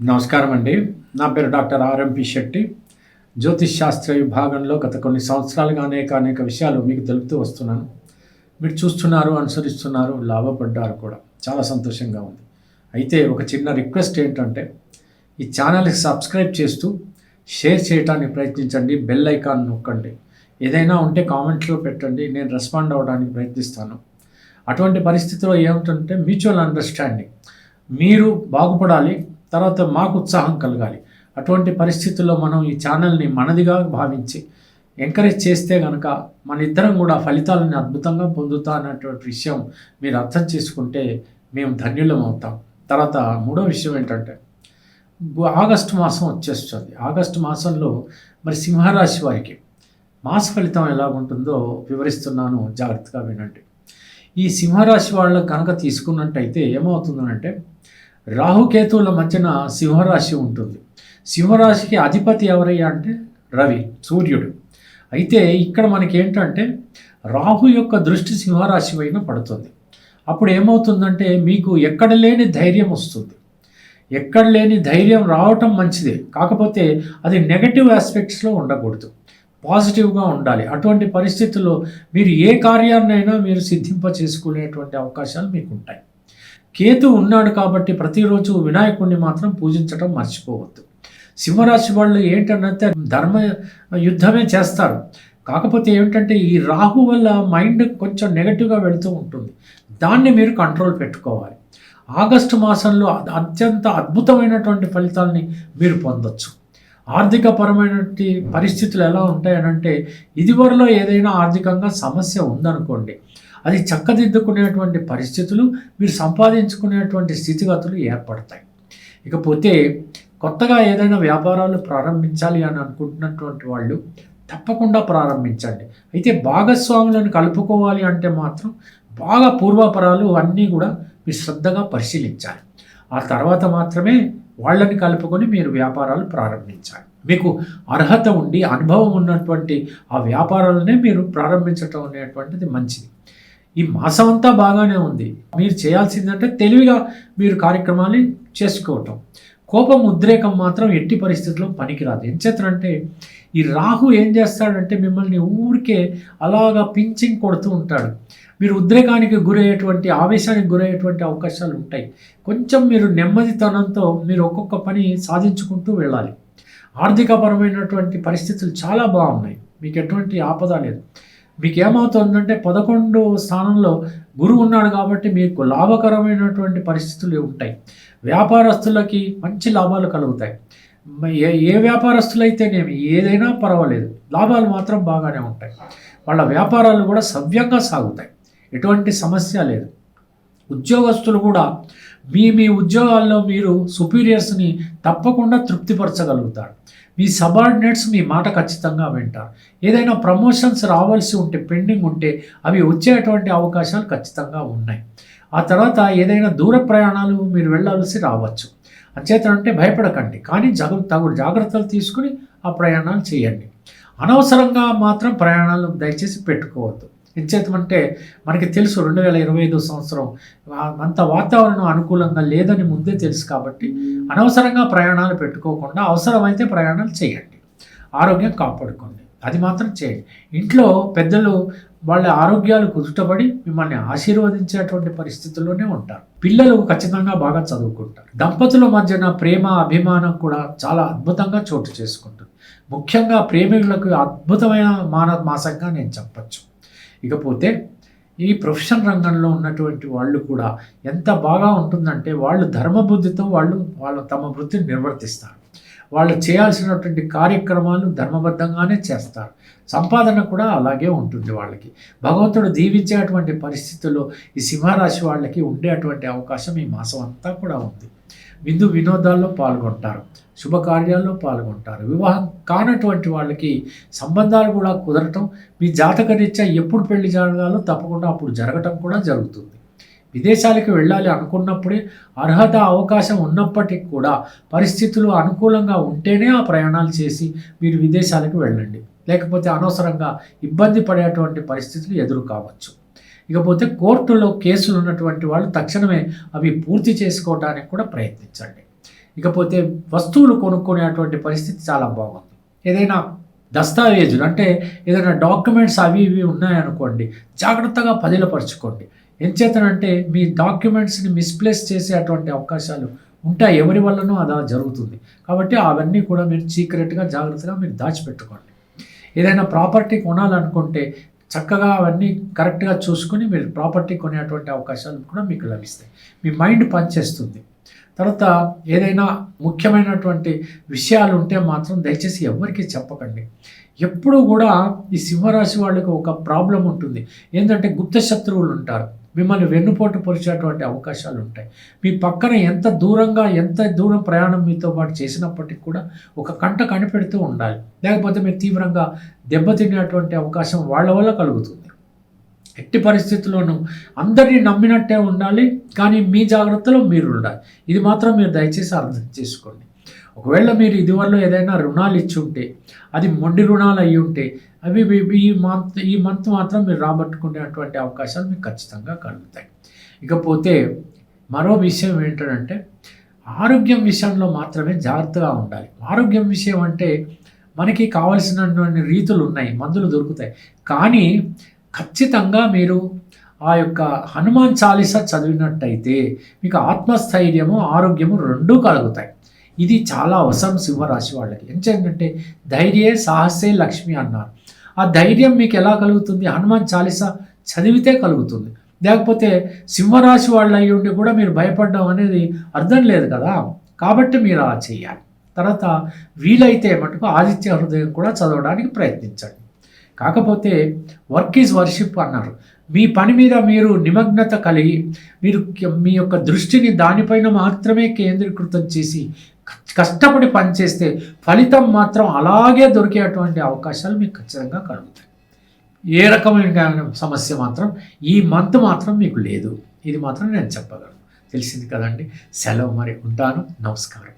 నమస్కారం అండి. నా పేరు డాక్టర్ ఆర్ఎంపి శెట్టి. జ్యోతిష్ శాస్త్ర విభాగంలో గత కొన్ని సంవత్సరాలుగా అనేక విషయాలు మీకు తెలుపుతూ వస్తున్నాను. మీరు చూస్తున్నారు, అనుసరిస్తున్నారు, లాభపడ్డారు కూడా. చాలా సంతోషంగా ఉంది. అయితే ఒక చిన్న రిక్వెస్ట్ ఏంటంటే, ఈ ఛానల్కి సబ్స్క్రైబ్ చేస్తూ షేర్ చేయడానికి ప్రయత్నించండి. బెల్ ఐకాన్ నొక్కండి. ఏదైనా ఉంటే కామెంట్లో పెట్టండి, నేను రెస్పాండ్ అవ్వడానికి ప్రయత్నిస్తాను. అటువంటి పరిస్థితిలో ఏమిటంటే మ్యూచువల్ అండర్స్టాండింగ్, మీరు బాగుపడాలి, తర్వాత మాకు ఉత్సాహం కలగాలి. అటువంటి పరిస్థితుల్లో మనం ఈ ఛానల్ని మనదిగా భావించి ఎంకరేజ్ చేస్తే కనుక మన ఇద్దరం కూడా ఫలితాలను అద్భుతంగా పొందుతా అన్నటువంటి విషయం మీరు అర్థం చేసుకుంటే మేము ధన్యులం అవుతాం. తర్వాత మూడో విషయం ఏంటంటే, ఆగస్టు మాసం వచ్చేస్తుంది. ఆగస్టు మాసంలో మరి సింహరాశి వారికి మాస ఫలితం ఎలా ఉంటుందో వివరిస్తున్నాను, జాగ్రత్తగా వినండి. ఈ సింహరాశి వాళ్ళకు కనుక తీసుకున్నట్టయితే ఏమవుతుందనంటే, రాహుకేతువుల మధ్యన సింహరాశి ఉంటుంది. సింహరాశికి అధిపతి ఎవరయ్యా అంటే రవి, సూర్యుడు. అయితే ఇక్కడ మనకి ఏంటంటే రాహు యొక్క దృష్టి సింహరాశి పైన పడుతుంది. అప్పుడు ఏమవుతుందంటే మీకు ఎక్కడ లేని ధైర్యం వస్తుంది. ఎక్కడ లేని ధైర్యం రావటం మంచిదే, కాకపోతే అది నెగటివ్ ఆస్పెక్ట్స్లో ఉండకూడదు, పాజిటివ్గా ఉండాలి. అటువంటి పరిస్థితుల్లో మీరు ఏ కార్యాన్నైనా మీరు సిద్ధింప చేసుకునేటువంటి అవకాశాలు మీకు ఉంటాయి. కేతు ఉన్నాడు కాబట్టి ప్రతిరోజు వినాయకుడిని మాత్రం పూజించడం మర్చిపోవద్దు. సింహరాశి వాళ్ళు ఏంటంటే ధర్మ యుద్ధమే చేస్తారు. కాకపోతే ఏమిటంటే ఈ రాహు వల్ల మైండ్ కొంచెం నెగటివ్గా వెళుతూ ఉంటుంది. దాన్ని మీరు కంట్రోల్ పెట్టుకోవాలి. ఆగస్టు మాసంలో అత్యంత అద్భుతమైనటువంటి ఫలితాలని మీరు పొందొచ్చు. ఆర్థికపరమైనటువంటి పరిస్థితులు ఎలా ఉంటాయనంటే, ఇదివరలో ఏదైనా ఆర్థికంగా సమస్య ఉందనుకోండి, అది చక్కదిద్దుకునేటువంటి పరిస్థితులు, మీరు సంపాదించుకునేటువంటి స్థితిగతులు ఏర్పడతాయి. ఇకపోతే కొత్తగా ఏదైనా వ్యాపారాలు ప్రారంభించాలి అని అనుకుంటున్నటువంటి వాళ్ళు తప్పకుండా ప్రారంభించండి. అయితే భాగస్వాములను కలుపుకోవాలి అంటే మాత్రం బాగా పూర్వాపరాలు అన్నీ కూడా మీరు శ్రద్ధగా పరిశీలించాలి. ఆ తర్వాత మాత్రమే వాళ్ళని కలుపుకొని మీరు వ్యాపారాలు ప్రారంభించాలి. మీకు అర్హత ఉండి అనుభవం ఉన్నటువంటి ఆ వ్యాపారాలనే మీరు ప్రారంభించటం అనేటువంటిది మంచిది. ఈ మాసం అంతా బాగానే ఉంది. మీరు చేయాల్సిందంటే తెలివిగా మీరు కార్యక్రమాలు చేసుకోవటం. కోపం, ఉద్రేకం మాత్రం ఎట్టి పరిస్థితుల్లో పనికిరాదు. ఎంచేతనంటే ఈ రాహు ఏం చేస్తాడంటే మిమ్మల్ని ఊరికే అలాగా పించింగ్ కొడుతూ ఉంటాడు. మీరు ఉద్రేకానికి గురయ్యేటువంటి, ఆవేశానికి గురయ్యేటువంటి అవకాశాలు ఉంటాయి. కొంచెం మీరు నెమ్మదితనంతో మీరు ఒక్కొక్క పని సాధించుకుంటూ వెళ్ళాలి. ఆర్థికపరమైనటువంటి పరిస్థితులు చాలా బాగున్నాయి. మీకు ఎటువంటి ఆపద లేదు. మీకు ఏమవుతుందంటే 11 స్థానంలో గురువు ఉన్నాడు కాబట్టి మీకు లాభకరమైనటువంటి పరిస్థితులు ఉంటాయి. వ్యాపారస్తులకి మంచి లాభాలు కలుగుతాయి. ఏ వ్యాపారస్తులైతేనేమి ఏదైనా పర్వాలేదు, లాభాలు మాత్రం బాగానే ఉంటాయి. వాళ్ళ వ్యాపారాలు కూడా సవ్యంగా సాగుతాయి, ఎటువంటి సమస్య లేదు. ఉద్యోగస్తులు కూడా మీ ఉద్యోగాల్లో మీరు సుపీరియర్స్ని తప్పకుండా తృప్తిపరచగలుగుతారు. మీ సబార్డినేట్స్ మీ మాట ఖచ్చితంగా వింటారు. ఏదైనా ప్రమోషన్స్ రావాల్సి ఉంటే, పెండింగ్ ఉంటే అవి వచ్చేటువంటి అవకాశాలు ఖచ్చితంగా ఉన్నాయి. ఆ తర్వాత ఏదైనా దూర ప్రయాణాలు మీరు వెళ్ళాల్సి రావచ్చు. అంచేతంటే భయపడకండి, కానీ తగు జాగ్రత్తలు తీసుకుని ఆ ప్రయాణాలు చేయండి. అనవసరంగా మాత్రం ప్రయాణాలు దయచేసి పెట్టుకోవద్దు. ఎంచేతమంటే మనకి తెలుసు 2025 సంవత్సరం అంత వాతావరణం అనుకూలంగా లేదని ముందే తెలుసు కాబట్టి అనవసరంగా ప్రయాణాలు పెట్టుకోకుండా అవసరమైతే ప్రయాణాలు చేయండి. ఆరోగ్యం కాపాడుకోండి, అది మాత్రం చేయండి. ఇంట్లో పెద్దలు వాళ్ళ ఆరోగ్యాలు కుదుటపడి మిమ్మల్ని ఆశీర్వదించేటువంటి పరిస్థితుల్లోనే ఉంటారు. పిల్లలు ఖచ్చితంగా బాగా చదువుకుంటారు. దంపతుల మధ్యన ప్రేమ, అభిమానం కూడా చాలా అద్భుతంగా చోటు చేసుకుంటుంది. ముఖ్యంగా ప్రేమికులకు అద్భుతమైన మాసంగా నేను చెప్పచ్చు. ఇకపోతే ఈ ప్రొఫెషన్ రంగంలో ఉన్నటువంటి వాళ్ళు కూడా ఎంత బాగా ఉంటుందంటే, వాళ్ళు ధర్మబుద్ధితో వాళ్ళు తమ వృత్తిని నిర్వర్తిస్తారు. వాళ్ళు చేయాల్సినటువంటి కార్యక్రమాలు ధర్మబద్ధంగానే చేస్తారు. సంపాదన కూడా అలాగే ఉంటుంది వాళ్ళకి. భగవంతుడు దీవించేటువంటి పరిస్థితుల్లో ఈ సింహరాశి వాళ్ళకి ఉండేటువంటి అవకాశం ఈ మాసం అంతా కూడా ఉంది. విందు వినోదాల్లో పాల్గొంటారు, శుభకార్యాల్లో పాల్గొంటారు. వివాహం కానటువంటి వాళ్ళకి సంబంధాలు కూడా కుదరటం, మీ జాతకరీత్యా ఎప్పుడు పెళ్లి జరగాలో తప్పకుండా అప్పుడు జరగటం కూడా జరుగుతుంది. విదేశాలకు వెళ్ళాలి అనుకున్నప్పుడే, అర్హత అవకాశం ఉన్నప్పటికీ కూడా పరిస్థితులు అనుకూలంగా ఉంటేనే ఆ ప్రయాణాలు చేసి మీరు విదేశాలకు వెళ్ళండి. లేకపోతే అనవసరంగా ఇబ్బంది పడేటువంటి పరిస్థితులు ఎదురు కావచ్చు. ఇకపోతే కోర్టులో కేసులు ఉన్నటువంటి వాళ్ళు తక్షణమే అవి పూర్తి చేసుకోవడానికి కూడా ప్రయత్నించండి. ఇకపోతే వస్తువులు కొనుక్కునేటువంటి పరిస్థితి చాలా బాగుంది. ఏదైనా దస్తావేజులు అంటే ఏదైనా డాక్యుమెంట్స్ అవి ఇవి ఉన్నాయనుకోండి, జాగ్రత్తగా పదిలపరచుకోండి. ఎంచేతనంటే మీ డాక్యుమెంట్స్ని మిస్ప్లేస్ చేసేటువంటి అవకాశాలు ఉంటాయి, ఎవరి వల్లనో అలా జరుగుతుంది. కాబట్టి అవన్నీ కూడా మీరు సీక్రెట్గా జాగ్రత్తగా మీరు దాచిపెట్టుకోండి. ఏదైనా ప్రాపర్టీ కొనాలనుకుంటే చక్కగా అవన్నీ కరెక్ట్గా చూసుకుని మీరు ప్రాపర్టీ కొనేటువంటి అవకాశాలు కూడా మీకు లభిస్తాయి. మీ మైండ్ పనిచేస్తుంది. తర్వాత ఏదైనా ముఖ్యమైనటువంటి విషయాలు ఉంటే మాత్రం దయచేసి ఎవరికి చెప్పకండి. ఎప్పుడూ కూడా ఈ సింహరాశి వాళ్ళకి ఒక ప్రాబ్లం ఉంటుంది. ఏంటంటే గుప్త శత్రువులు ఉంటారు, మిమ్మల్ని వెన్నుపోటు పొరిచేటువంటి అవకాశాలు ఉంటాయి. మీ పక్కన ఎంత దూరం ప్రయాణం మీతో పాటు చేసినప్పటికీ కూడా ఒక కంట కనిపెడుతూ ఉండాలి. లేకపోతే మీరు తీవ్రంగా దెబ్బతినేటువంటి అవకాశం వాళ్ళ వల్ల కలుగుతుంది. ఎట్టి పరిస్థితుల్లోనూ అందరినీ నమ్మినట్టే ఉండాలి, కానీ మీ జాగ్రత్తలో మీరు ఉండాలి. ఇది మాత్రం మీరు దయచేసి అర్థం చేసుకోండి. ఒకవేళ మీరు ఇదివరలో ఏదైనా రుణాలు ఇచ్చి ఉంటే, అది మొండి రుణాలు అయ్యి ఉంటే, అవి ఈ మంత్ మాత్రం మీరు రాబట్టుకునేటువంటి అవకాశాలు మీకు ఖచ్చితంగా కలుగుతాయి. ఇకపోతే మరో విషయం ఏంటంటే ఆరోగ్యం విషయంలో మాత్రమే జాగ్రత్తగా ఉండాలి. ఆరోగ్యం విషయం అంటే మనకి కావలసినటువంటి రీతులు ఉన్నాయి, మందులు దొరుకుతాయి. కానీ ఖచ్చితంగా మీరు ఆ యొక్క హనుమాన్ చాలీసా చదివినట్టయితే మీకు ఆత్మస్థైర్యము, ఆరోగ్యము రెండూ కలుగుతాయి. ఇది చాలా అవసరం సింహరాశి వాళ్ళకి. ఏంటంటే ధైర్యే సాహసే లక్ష్మి అన్నారు. ఆ ధైర్యం మీకు ఎలా కలుగుతుంది? హనుమాన్ చాలీసా చదివితే కలుగుతుంది. లేకపోతే సింహరాశి వాళ్ళు అయ్యి ఉండి కూడా మీరు భయపడడం అనేది అర్థం లేదు కదా. కాబట్టి మీరు అలా చేయాలి. తర్వాత వీలైతే మటుకు ఆదిత్య హృదయం కూడా చదవడానికి ప్రయత్నించండి. కాకపోతే వర్క్ ఈజ్ వర్షిప్ అన్నారు. మీ పని మీద మీరు నిమగ్నత కలిగి మీరు మీ యొక్క దృష్టిని దానిపైన మాత్రమే కేంద్రీకృతం చేసి కష్టపడి పనిచేస్తే ఫలితం మాత్రం అలాగే దొరికేటువంటి అవకాశాలు మీకు ఖచ్చితంగా కలుగుతాయి. ఏ రకమైన సమస్య మాత్రం ఈ మంత్ మాత్రం మీకు లేదు. ఇది మాత్రం నేను చెప్పగలను. తెలిసింది కదండి. సెలవు, మరి ఉంటాను. నమస్కారం.